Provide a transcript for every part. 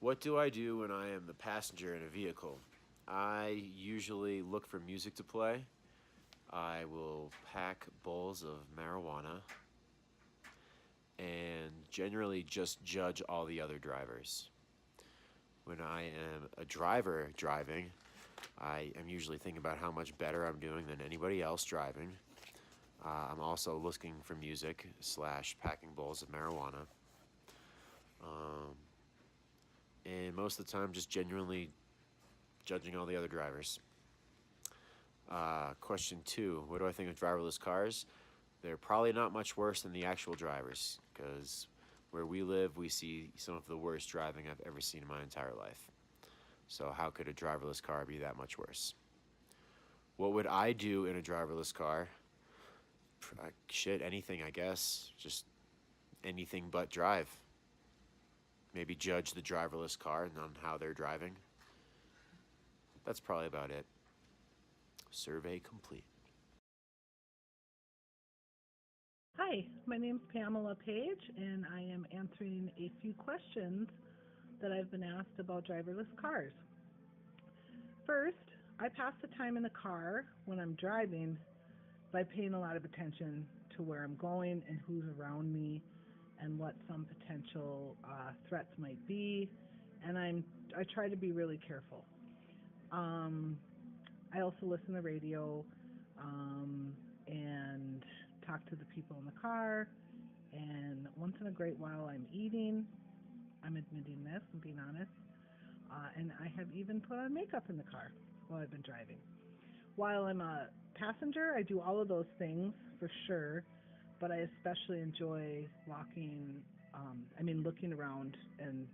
What do I do when I am the passenger in a vehicle? I usually look for music to play. I will pack bowls of marijuana and generally just judge all the other drivers. When I am a driver driving, I am usually thinking about how much better I'm doing than anybody else driving. I'm also looking for music slash packing bowls of marijuana. Um, and most of the time, just genuinely judging all the other drivers. Question two, what do I think of driverless cars? They're probably not much worse than the actual drivers, because where we live, we see some of the worst driving I've ever seen in my entire life. So how could a driverless car be that much worse? What would I do in a driverless car? Shit, anything, I guess. Just anything but drive. Maybe judge the driverless car and on how they're driving. That's probably about it. Survey complete. Hi, my name's Pamela Page, and I am answering a few questions that I've been asked about driverless cars. First, I pass the time in the car when I'm driving by paying a lot of attention to where I'm going and who's around me and what some potential threats might be, and I try to be really careful. Um, I also listen to radio and talk to the people in the car. And once in a great while, I'm eating. I'm admitting this and being honest. And I have even put on makeup in the car while I've been driving. While I'm a passenger, I do all of those things for sure, but I especially enjoy looking around and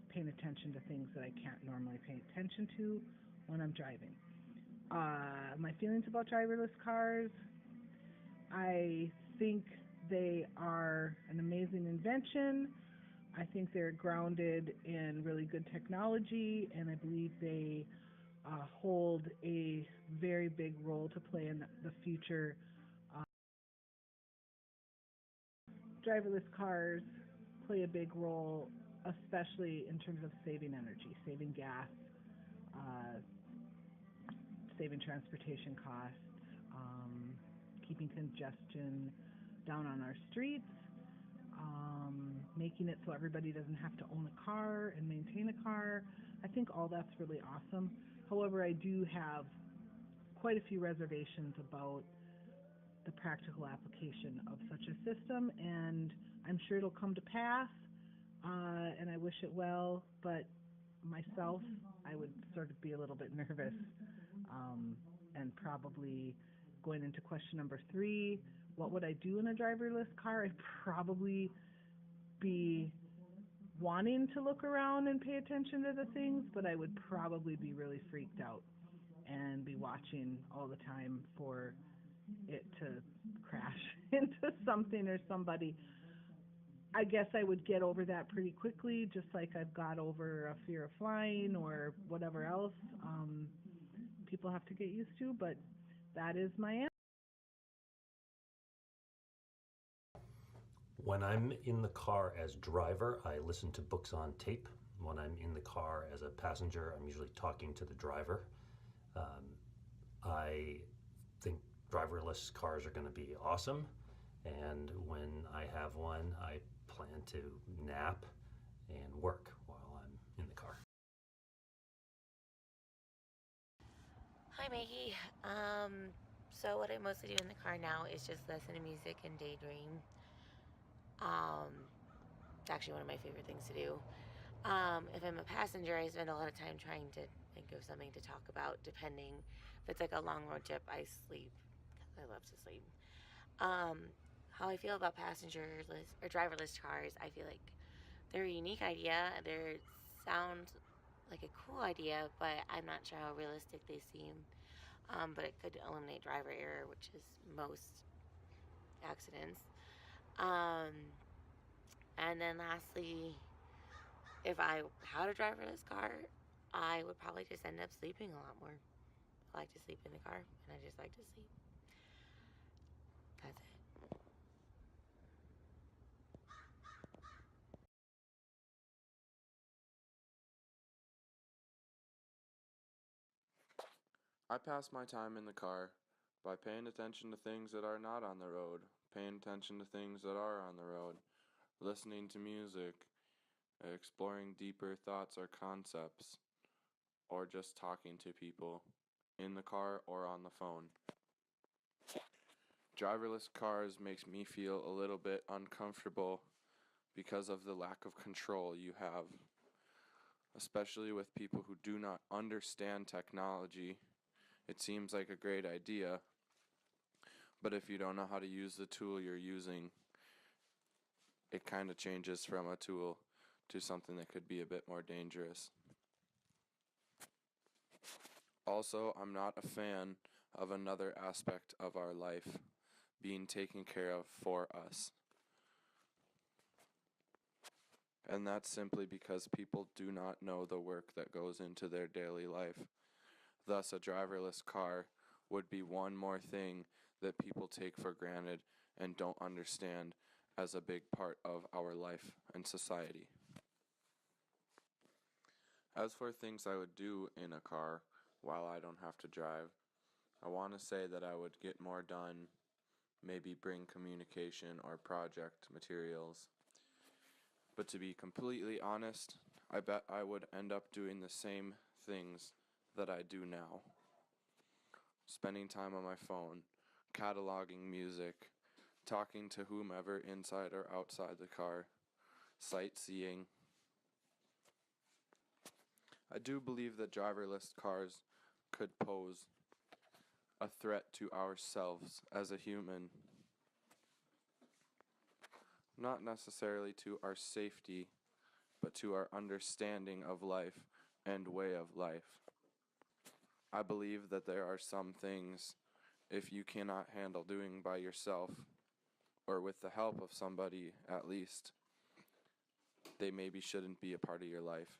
paying attention to things that I can't normally pay attention to when I'm driving. My feelings about driverless cars, I think they are an amazing invention. I think they're grounded in really good technology, and I believe they hold a very big role to play in the future. Uh, Driverless cars play a big role, especially in terms of saving energy, saving gas, uh, saving transportation costs, keeping congestion down on our streets, making it so everybody doesn't have to own a car and maintain a car. I think all that's really awesome. However, I do have quite a few reservations about the practical application of such a system, and I'm sure it'll come to pass, and I wish it well, but myself, I would sort of be a little bit nervous, um, and probably going into question number three, what would I do in a driverless car? I'd probably be wanting to look around and pay attention to the things, but I would probably be really freaked out and be watching all the time for it to crash into something or somebody. I guess I would get over that pretty quickly, just like I've got over a fear of flying or whatever else people have to get used to, but that is my answer. When I'm in the car as driver, I listen to books on tape. When I'm in the car as a passenger, I'm usually talking to the driver. Um, I think driverless cars are going to be awesome, and when I have one, I plan to nap and work while I'm in the car. Hi, Maggie. So what I mostly do in the car now is just listen to music and daydream. Um, it's actually one of my favorite things to do. If I'm a passenger, I spend a lot of time trying to think of something to talk about. Depending if it's like a long road trip, I sleep because I love to sleep. Um, how I feel about passengerless or driverless cars, I feel like they're a unique idea. They sound like a cool idea, but I'm not sure how realistic they seem. But it could eliminate driver error, which is most accidents. Um, and then lastly, if I had a driverless car, I would probably just end up sleeping a lot more. I like to sleep in the car, and I just like to sleep. That's it. I pass my time in the car by paying attention to things that are not on the road, paying attention to things that are on the road, listening to music, exploring deeper thoughts or concepts, or just talking to people in the car or on the phone. Driverless cars makes me feel a little bit uncomfortable because of the lack of control you have, especially with people who do not understand technology. It seems like a great idea, but if you don't know how to use the tool you're using, it kind of changes from a tool to something that could be a bit more dangerous. Also, I'm not a fan of another aspect of our life being taken care of for us. And that's simply because people do not know the work that goes into their daily life. Thus, a driverless car would be one more thing that people take for granted and don't understand as a big part of our life and society. As for things I would do in a car while I don't have to drive, I want to say that I would get more done, maybe bring communication or project materials. But to be completely honest, I bet I would end up doing the same things that I do now. Spending time on my phone, cataloging music, talking to whomever inside or outside the car, sightseeing. I do believe that driverless cars could pose a threat to ourselves as a human. Not necessarily to our safety, but to our understanding of life and way of life. I believe that there are some things, if you cannot handle doing by yourself, or with the help of somebody at least, they maybe shouldn't be a part of your life.